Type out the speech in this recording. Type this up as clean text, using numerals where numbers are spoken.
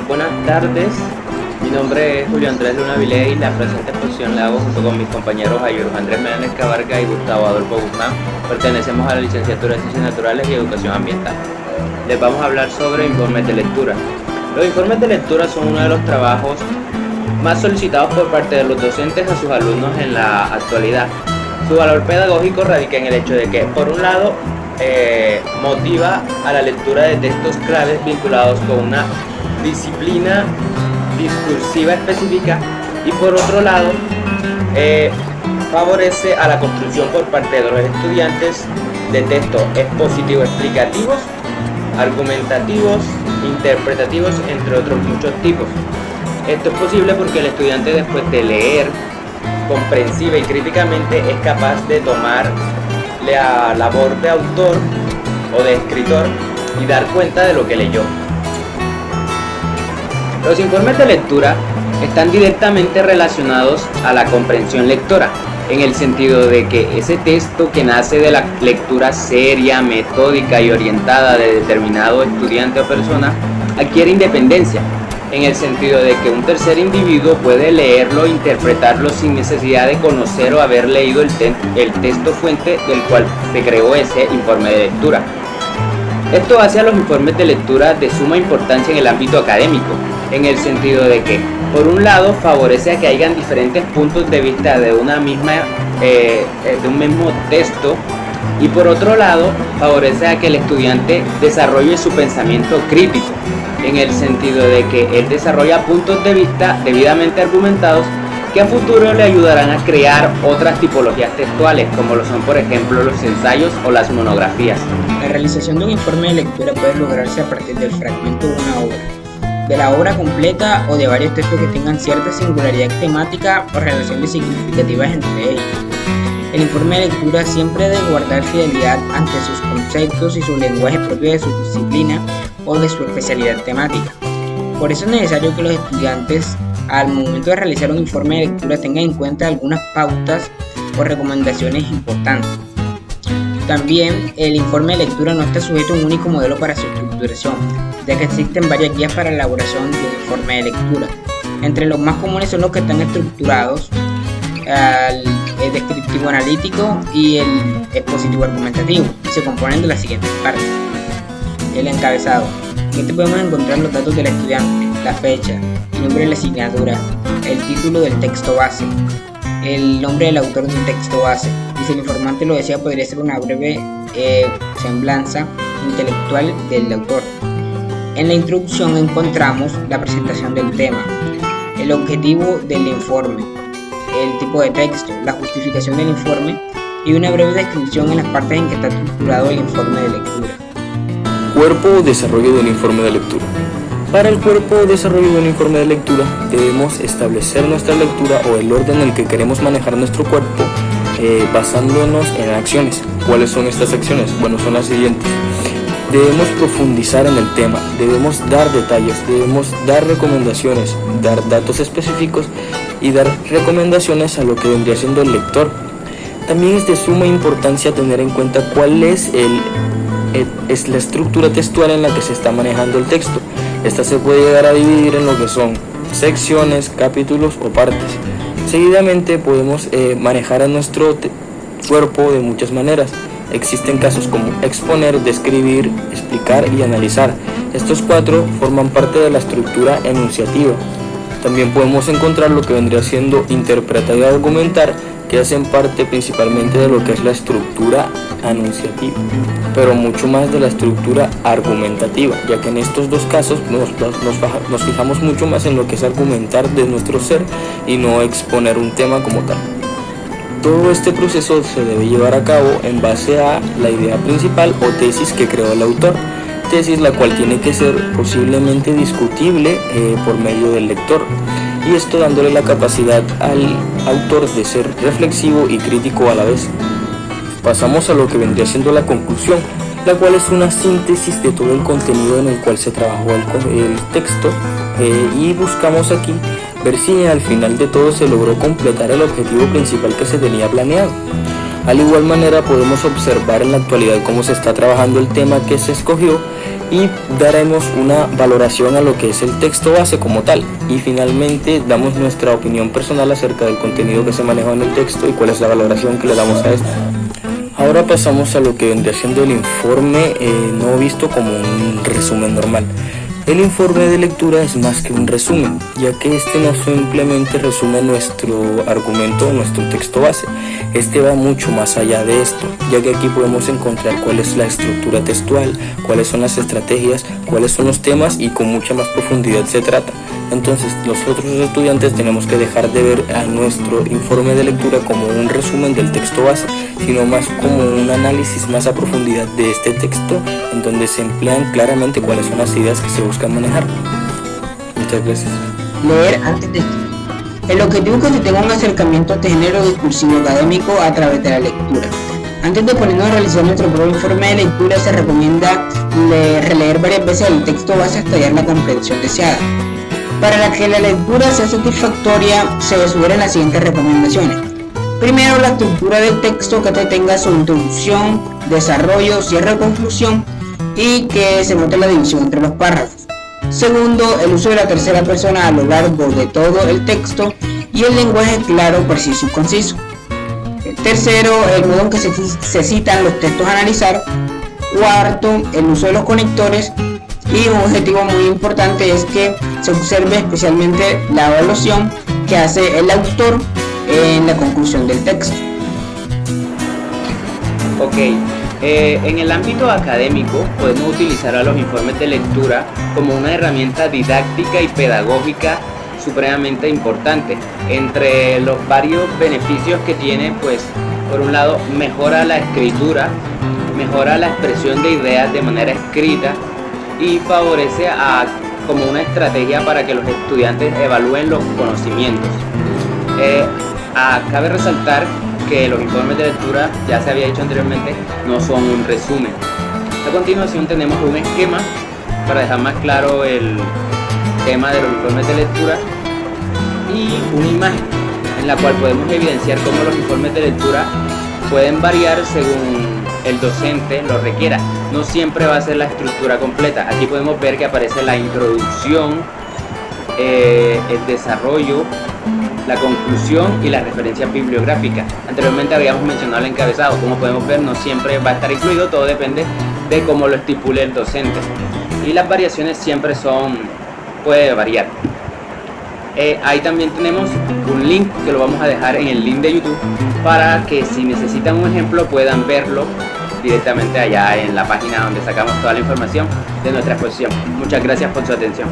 Buenas tardes, mi nombre es Julio Andrés Luna Viley y la presente exposición la hago junto con mis compañeros Ayurus Andrés Menéndez Cabarga y Gustavo Adolfo Guzmán. Pertenecemos a la licenciatura de Ciencias Naturales y Educación Ambiental. Les vamos a hablar sobre informes de lectura. Los informes de lectura son uno de los trabajos más solicitados por parte de los docentes a sus alumnos en la actualidad. Su valor pedagógico radica en el hecho de que, por un lado, motiva a la lectura de textos claves vinculados con una disciplina discursiva específica y por otro lado favorece a la construcción por parte de los estudiantes de textos expositivos explicativos, argumentativos, interpretativos, entre otros muchos tipos. Esto es posible porque el estudiante, después de leer comprensiva y críticamente, es capaz de tomar la labor de autor o de escritor y dar cuenta de lo que leyó. Los informes de lectura están directamente relacionados a la comprensión lectora, en el sentido de que ese texto que nace de la lectura seria, metódica y orientada de determinado estudiante o persona adquiere independencia, en el sentido de que un tercer individuo puede leerlo e interpretarlo sin necesidad de conocer o haber leído el texto fuente del cual se creó ese informe de lectura. Esto hace a los informes de lectura de suma importancia en el ámbito académico, en el sentido de que, por un lado, favorece a que hayan diferentes puntos de vista de un mismo texto, y por otro lado, favorece a que el estudiante desarrolle su pensamiento crítico, en el sentido de que él desarrolla puntos de vista debidamente argumentados que a futuro le ayudarán a crear otras tipologías textuales, como lo son, por ejemplo, los ensayos o las monografías. La realización de un informe de lectura puede lograrse a partir del fragmento de una obra, de la obra completa o de varios textos que tengan cierta singularidad temática o relaciones significativas entre ellos. El informe de lectura siempre debe guardar fidelidad ante sus conceptos y su lenguaje propio de su disciplina o de su especialidad temática. Por eso es necesario que los estudiantes, al momento de realizar un informe de lectura, tengan en cuenta algunas pautas o recomendaciones importantes. También el informe de lectura no está sujeto a un único modelo para su estructuración, ya que existen varias guías para la elaboración de un informe de lectura. Entre los más comunes son los que están estructurados, el descriptivo analítico y el expositivo argumentativo, y se componen de las siguientes partes. El encabezado. En este podemos encontrar los datos del estudiante, la fecha, el nombre de la asignatura, el título del texto base, el nombre del autor del texto base, y si el informante lo desea podría ser una breve semblanza intelectual del autor. En la introducción encontramos la presentación del tema, el objetivo del informe, el tipo de texto, la justificación del informe y una breve descripción en las partes en que está estructurado el informe de lectura. Cuerpo o desarrollo de un informe de lectura. Para el cuerpo o desarrollo de un informe de lectura debemos establecer nuestra lectura o el orden en el que queremos manejar nuestro cuerpo basándonos en acciones. ¿Cuáles son estas acciones? Bueno, son las siguientes. Debemos profundizar en el tema, debemos dar detalles, debemos dar recomendaciones, dar datos específicos y dar recomendaciones a lo que vendría siendo el lector. También es de suma importancia tener en cuenta cuál es la estructura textual en la que se está manejando el texto. Esta se puede llegar a dividir en lo que son secciones, capítulos o partes. Seguidamente podemos manejar a nuestro cuerpo de muchas maneras. Existen casos como exponer, describir, explicar y analizar. Estos cuatro forman parte de la estructura enunciativa. También podemos encontrar lo que vendría siendo interpretar y argumentar, que hacen parte principalmente de lo que es la estructura anunciativa, pero mucho más de la estructura argumentativa, ya que en estos dos casos nos fijamos mucho más en lo que es argumentar de nuestro ser y no exponer un tema como tal. Todo este proceso se debe llevar a cabo en base a la idea principal o tesis que creó el autor, tesis la cual tiene que ser posiblemente discutible por medio del lector, y esto dándole la capacidad al autor de ser reflexivo y crítico a la vez. Pasamos a lo que vendría siendo la conclusión, la cual es una síntesis de todo el contenido en el cual se trabajó el texto, y buscamos aquí ver si al final de todo se logró completar el objetivo principal que se tenía planeado. Al igual manera podemos observar en la actualidad cómo se está trabajando el tema que se escogió y daremos una valoración a lo que es el texto base como tal, y finalmente damos nuestra opinión personal acerca del contenido que se maneja en el texto y cuál es la valoración que le damos a esto. Ahora pasamos a lo que vendría siendo el informe, no visto como un resumen normal. El informe de lectura es más que un resumen, ya que este no simplemente resume nuestro argumento o nuestro texto base. Este va mucho más allá de esto, ya que aquí podemos encontrar cuál es la estructura textual, cuáles son las estrategias, cuáles son los temas y con mucha más profundidad se trata. Entonces, nosotros los estudiantes tenemos que dejar de ver a nuestro informe de lectura como un resumen del texto base, sino más como un análisis más a profundidad de este texto, en donde se emplean claramente cuáles son las ideas que se buscan manejar. Muchas gracias. Leer antes de escribir. El objetivo es que se tenga un acercamiento a este género discursivo académico a través de la lectura. Antes de ponernos a realizar nuestro propio informe de lectura, se recomienda releer varias veces el texto base hasta hallar la comprensión deseada. Para que la lectura sea satisfactoria, se sugieren las siguientes recomendaciones. Primero, la estructura del texto, que tenga su introducción, desarrollo, cierre o conclusión, y que se note la división entre los párrafos. Segundo, el uso de la tercera persona a lo largo de todo el texto y el lenguaje claro, preciso y conciso. Tercero, el modo en que se citan los textos a analizar. Cuarto, el uso de los conectores. Y un objetivo muy importante es que se observe especialmente la evaluación que hace el autor en la conclusión del texto. Ok, en el ámbito académico podemos utilizar a los informes de lectura como una herramienta didáctica y pedagógica supremamente importante. Entre los varios beneficios que tiene, pues por un lado mejora la escritura, mejora la expresión de ideas de manera escrita y favorece como una estrategia para que los estudiantes evalúen los conocimientos. Cabe resaltar que los informes de lectura, ya se había dicho anteriormente, no son un resumen. A continuación tenemos un esquema para dejar más claro el tema de los informes de lectura y una imagen en la cual podemos evidenciar cómo los informes de lectura pueden variar según el docente lo requiera. No siempre va a ser la estructura completa. Aquí podemos ver que aparece la introducción, el desarrollo, la conclusión y la referencia bibliográfica. Anteriormente habíamos mencionado el encabezado. Como podemos ver, no siempre va a estar incluido, todo depende de cómo lo estipule el docente. Y las variaciones siempre puede variar. Ahí también tenemos un link que lo vamos a dejar en el link de YouTube para que si necesitan un ejemplo puedan verlo directamente allá en la página donde sacamos toda la información de nuestra exposición. Muchas gracias por su atención.